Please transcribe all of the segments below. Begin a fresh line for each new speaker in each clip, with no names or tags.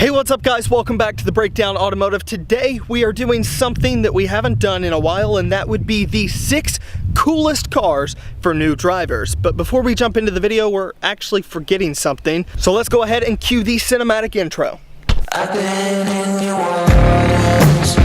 Hey, what's up guys? Welcome back to the Breakdown Automotive. Today we are doing something that we haven't done in a while, and that would be the 6 coolest cars for new drivers. But before we jump into the video, we're actually forgetting something. So let's go ahead and cue the cinematic intro. I've been in your waters.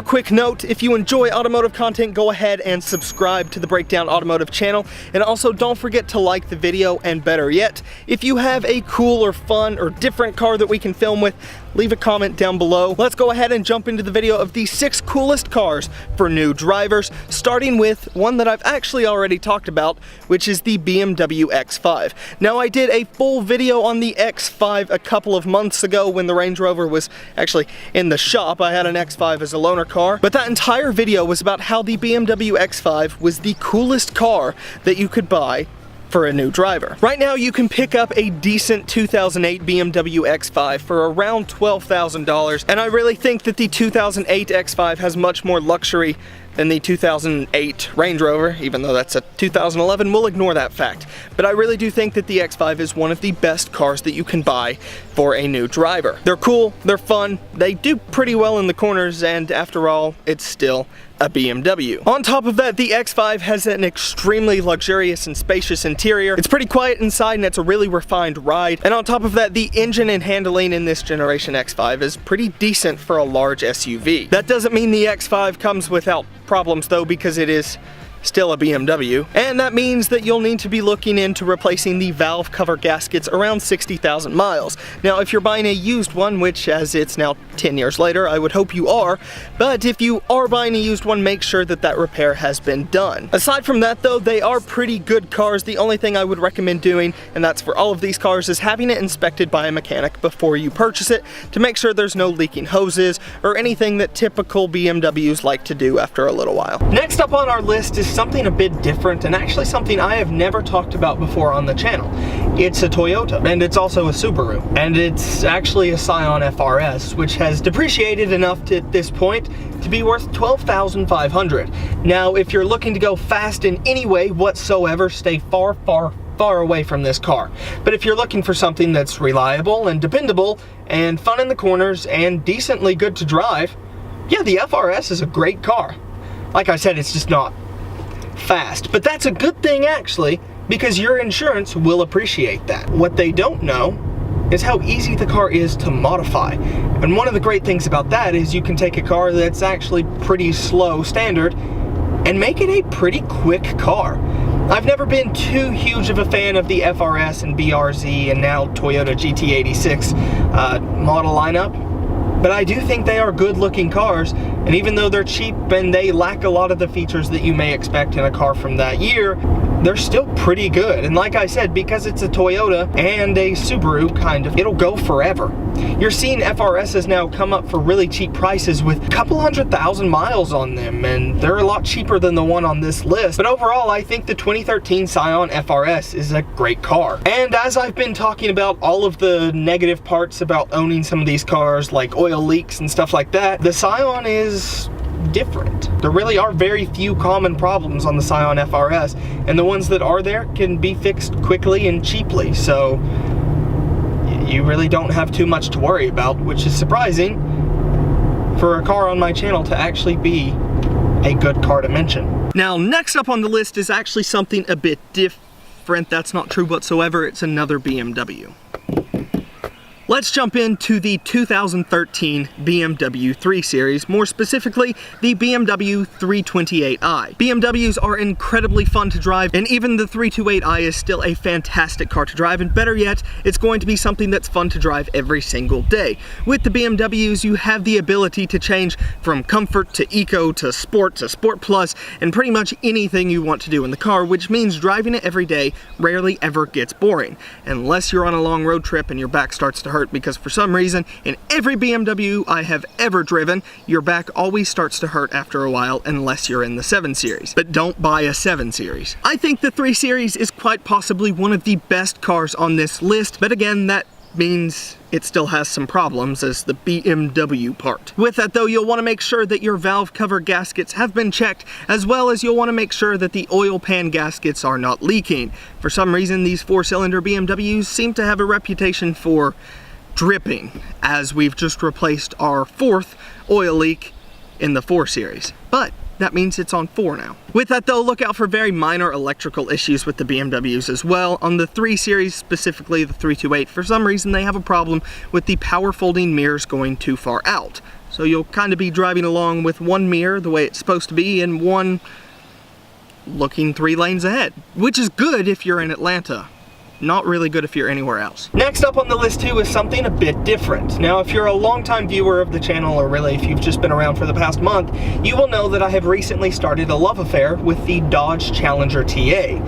Quick note, if you enjoy automotive content, go ahead and subscribe to the Breakdown Automotive channel, and also don't forget to like the video, and better yet, if you have a cool or fun or different car that we can film with, leave a comment down below. Let's go ahead and jump into the video of the 6 coolest cars for new drivers, starting with one that I've actually already talked about, which is the BMW X5. Now, I did a full video on the X5 a couple of months ago when the Range Rover was actually in the shop. I had an X5 as a loaner car, but that entire video was about how the BMW X5 was the coolest car that you could buy for a new driver. Right now you can pick up a decent 2008 BMW X5 for around $12,000, and I really think that the 2008 X5 has much more luxury than the 2008 Range Rover, even though that's a 2011, we'll ignore that fact. But I really do think that the X5 is one of the best cars that you can buy for a new driver. They're cool, they're fun, they do pretty well in the corners, and after all, it's still a BMW. On top of that, the X5 has an extremely luxurious and spacious interior. It's pretty quiet inside, and it's a really refined ride. And on top of that, the engine and handling in this generation X5 is pretty decent for a large SUV. That doesn't mean the X5 comes without problems though, because it is still a BMW, and that means that you'll need to be looking into replacing the valve cover gaskets around 60,000 miles. Now, if you're buying a used one, which as it's now 10 years later, I would hope you are, but if you are buying a used one, make sure that that repair has been done. Aside from that though, they are pretty good cars. The only thing I would recommend doing, and that's for all of these cars, is having it inspected by a mechanic before you purchase it to make sure there's no leaking hoses or anything that typical BMWs like to do after a little while. Next up on our list is something a bit different, and actually something I have never talked about before on the channel. It's a Toyota, and it's also a Subaru, and it's actually a Scion FR-S, which has depreciated enough to, at this point, to be worth $12,500. Now, if you're looking to go fast in any way whatsoever, stay far away from this car. But if you're looking for something that's reliable and dependable and fun in the corners and decently good to drive, yeah, the FR-S is a great car. Like I said, it's just not fast, but that's a good thing actually, because your insurance will appreciate that. What they don't know is how easy the car is to modify, and one of the great things about that is you can take a car that's actually pretty slow standard and make it a pretty quick car. I've never been too huge of a fan of the FR-S and BRZ and now Toyota GT86 model lineup, but I do think they are good looking cars, and even though they're cheap and they lack a lot of the features that you may expect in a car from that year, they're still pretty good. And like I said, because it's a Toyota and a Subaru, kind of, it'll go forever. You're seeing FR-S's now come up for really cheap prices with a couple 100,000 miles on them, and they're a lot cheaper than the one on this list. But overall, I think the 2013 Scion FR-S is a great car. And as I've been talking about all of the negative parts about owning some of these cars, like oil leaks and stuff like that, the Scion is different. There really are very few common problems on the Scion FR-S, and the ones that are there can be fixed quickly and cheaply, so you really don't have too much to worry about, which is surprising for a car on my channel to actually be a good car to mention. Now, next up on the list is actually something a bit different. That's not true whatsoever. It's another BMW. Let's jump into the 2013 BMW 3 Series, more specifically the BMW 328i. BMWs are incredibly fun to drive, and even the 328i is still a fantastic car to drive, and better yet, it's going to be something that's fun to drive every single day. With the BMWs, you have the ability to change from comfort to eco to Sport Plus, and pretty much anything you want to do in the car, which means driving it every day rarely ever gets boring, unless you're on a long road trip and your back starts to hurt, because for some reason in every BMW I have ever driven, your back always starts to hurt after a while unless you're in the 7 Series. But don't buy a 7 Series. I think the 3 Series is quite possibly one of the best cars on this list, but again, that means it still has some problems as the BMW part. With that though, you'll want to make sure that your valve cover gaskets have been checked, as well as you'll want to make sure that the oil pan gaskets are not leaking. For some reason, these 4-cylinder BMWs seem to have a reputation for dripping, as we've just replaced our 4th oil leak in the 4 Series. But that means it's on 4 now. With that though, look out for very minor electrical issues with the BMWs as well. On the 3 Series, specifically the 328, for some reason they have a problem with the power folding mirrors going too far out. So you'll kind of be driving along with one mirror the way it's supposed to be and one looking 3 lanes ahead, which is good if you're in Atlanta. Not really good if you're anywhere else. Next up on the list too is something a bit different. Now, if you're a longtime viewer of the channel, or really if you've just been around for the past month, you will know that I have recently started a love affair with the Dodge Challenger TA.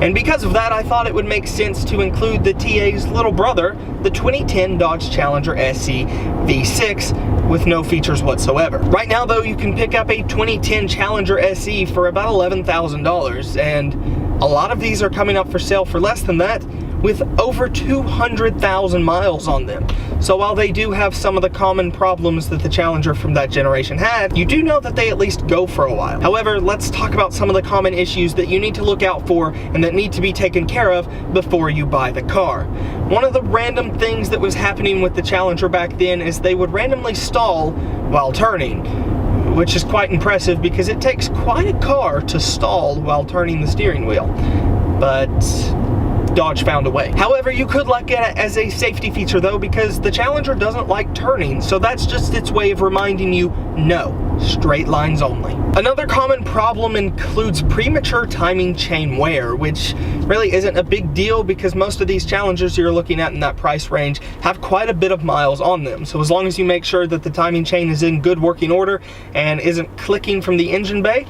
And because of that, I thought it would make sense to include the TA's little brother, the 2010 Dodge Challenger SE V6, with no features whatsoever. Right now though, you can pick up a 2010 Challenger SE for about $11,000, and a lot of these are coming up for sale for less than that, with over 200,000 miles on them. So while they do have some of the common problems that the Challenger from that generation had, you do know that they at least go for a while. However, let's talk about some of the common issues that you need to look out for and that need to be taken care of before you buy the car. One of the random things that was happening with the Challenger back then is they would randomly stall while turning, which is quite impressive because it takes quite a car to stall while turning the steering wheel. But Dodge found a way. However, you could look at it as a safety feature though, because the Challenger doesn't like turning, so that's just its way of reminding you, no, straight lines only. Another common problem includes premature timing chain wear, which really isn't a big deal because most of these Challengers you're looking at in that price range have quite a bit of miles on them. So as long as you make sure that the timing chain is in good working order and isn't clicking from the engine bay,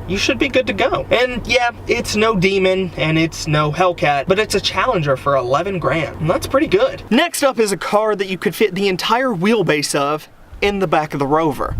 you should be good to go. And yeah, it's no Demon and it's no Hellcat, but it's a Challenger for 11 grand. And that's pretty good. Next up is a car that you could fit the entire wheelbase of in the back of the Rover.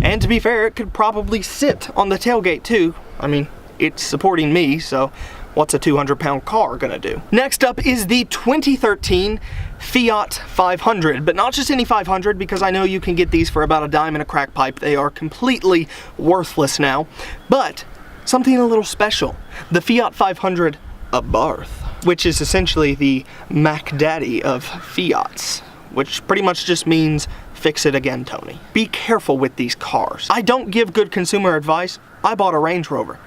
And to be fair, it could probably sit on the tailgate too. I mean, it's supporting me, so what's a 200-pound car gonna do? Next up is the 2013 Fiat 500, but not just any 500, because I know you can get these for about a dime in a crack pipe. They are completely worthless now, but something a little special. The Fiat 500 Abarth, which is essentially the Mac Daddy of Fiats, which pretty much just means fix it again, Tony. Be careful with these cars. I don't give good consumer advice. I bought a Range Rover.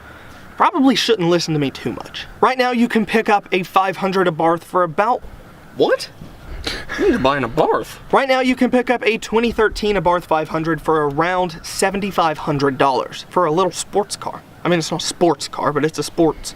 Probably shouldn't listen to me too much. Right now you can pick up a 500 Abarth for about, what? I need to buy an Abarth. Right now you can pick up a 2013 Abarth 500 for around $7,500 for a little sports car. I mean, it's not a sports car, but it's a sports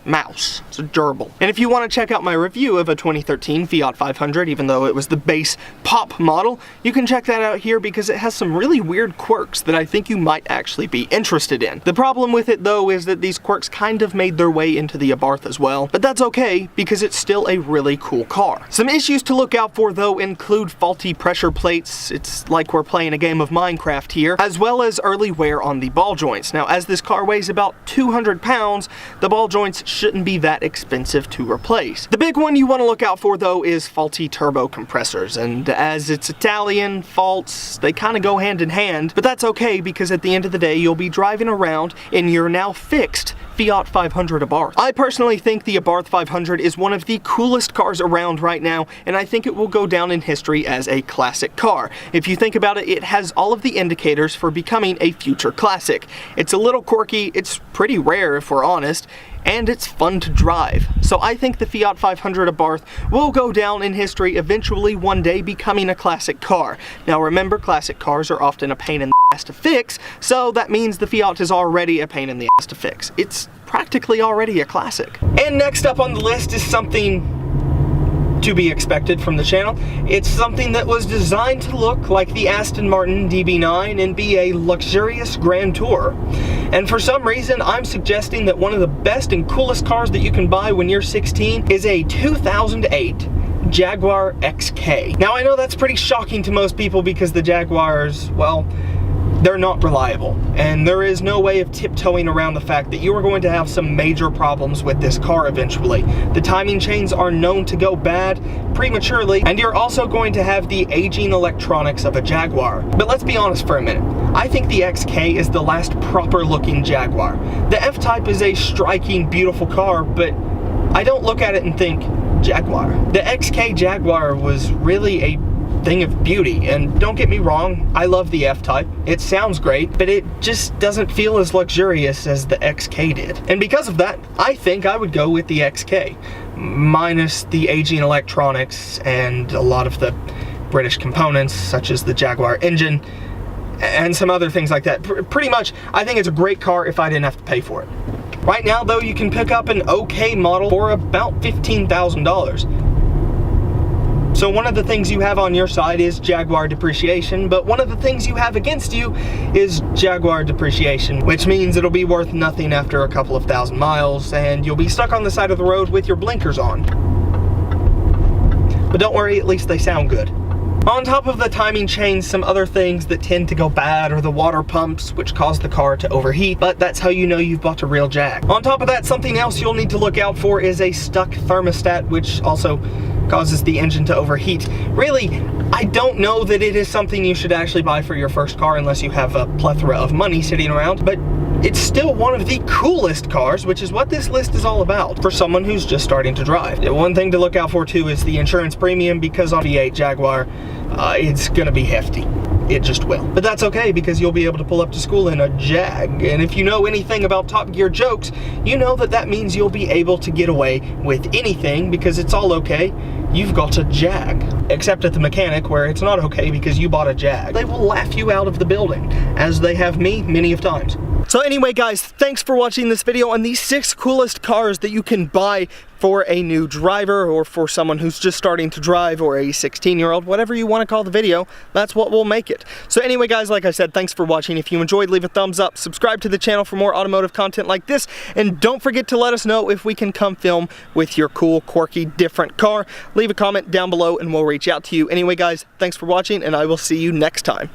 mouse. It's a gerbil. And if you want to check out my review of a 2013 Fiat 500, even though it was the base pop model, you can check that out here because it has some really weird quirks that I think you might actually be interested in. The problem with it though is that these quirks kind of made their way into the Abarth as well, but that's okay because it's still a really cool car. Some issues to look out for though include faulty pressure plates, it's like we're playing a game of Minecraft here, as well as early wear on the ball joints. Now, as this car weighs about 200 pounds, the ball joints shouldn't be that expensive to replace. The big one you want to look out for though is faulty turbo compressors, and as it's Italian, faults, they kind of go hand in hand, but that's okay because at the end of the day you'll be driving around in your now fixed Fiat 500 Abarth. I personally think the Abarth 500 is one of the coolest cars around right now, and I think it will go down in history as a classic car. If you think about it, it has all of the indicators for becoming a future classic. It's a little quirky, it's pretty rare if we're honest, and it's fun to drive. So I think the Fiat 500 Abarth will go down in history, eventually one day becoming a classic car. Now remember, classic cars are often a pain in the ass to fix, so that means the Fiat is already a pain in the ass to fix. It's practically already a classic. And next up on the list is something to be expected from the channel. It's something that was designed to look like the Aston Martin DB9 and be a luxurious grand tour. And for some reason, I'm suggesting that one of the best and coolest cars that you can buy when you're 16 is a 2008 Jaguar XK. Now I know that's pretty shocking to most people because the Jaguars, well, they're not reliable, and there is no way of tiptoeing around the fact that you are going to have some major problems with this car eventually. The timing chains are known to go bad prematurely, and you're also going to have the aging electronics of a Jaguar. But let's be honest for a minute. I think the XK is the last proper looking Jaguar. The F-Type is a striking, beautiful car, but I don't look at it and think Jaguar. The XK Jaguar was really a thing of beauty, and don't get me wrong, I love the F-Type. It sounds great, but it just doesn't feel as luxurious as the XK did. And because of that, I think I would go with the XK, minus the aging electronics and a lot of the British components, such as the Jaguar engine, and some other things like that. Pretty much, I think it's a great car if I didn't have to pay for it. Right now, though, you can pick up an okay model for about $15,000. So one of the things you have on your side is Jaguar depreciation, but one of the things you have against you is Jaguar depreciation, which means it'll be worth nothing after a couple of thousand miles, and you'll be stuck on the side of the road with your blinkers on. But don't worry, at least they sound good. On top of the timing chains, some other things that tend to go bad are the water pumps, which cause the car to overheat, but that's how you know you've bought a real Jag. On top of that, something else you'll need to look out for is a stuck thermostat, which also causes the engine to overheat. Really, I don't know that it is something you should actually buy for your first car unless you have a plethora of money sitting around, but it's still one of the coolest cars, which is what this list is all about for someone who's just starting to drive. One thing to look out for too is the insurance premium, because on V8 Jaguar, it's gonna be hefty. It just will. But that's okay, because you'll be able to pull up to school in a Jag. And if you know anything about Top Gear jokes, you know that that means you'll be able to get away with anything because it's all okay. You've got a Jag. Except at the mechanic, where it's not okay because you bought a Jag. They will laugh you out of the building, as they have me many of times. So anyway guys, thanks for watching this video on the 6 coolest cars that you can buy for a new driver, or for someone who's just starting to drive, or a 16-year-old, whatever you want to call the video, that's what will make it. So anyway guys, like I said, thanks for watching. If you enjoyed, leave a thumbs up, subscribe to the channel for more automotive content like this, and don't forget to let us know if we can come film with your cool, quirky, different car. Leave a comment down below and we'll reach out to you. Anyway guys, thanks for watching, and I will see you next time.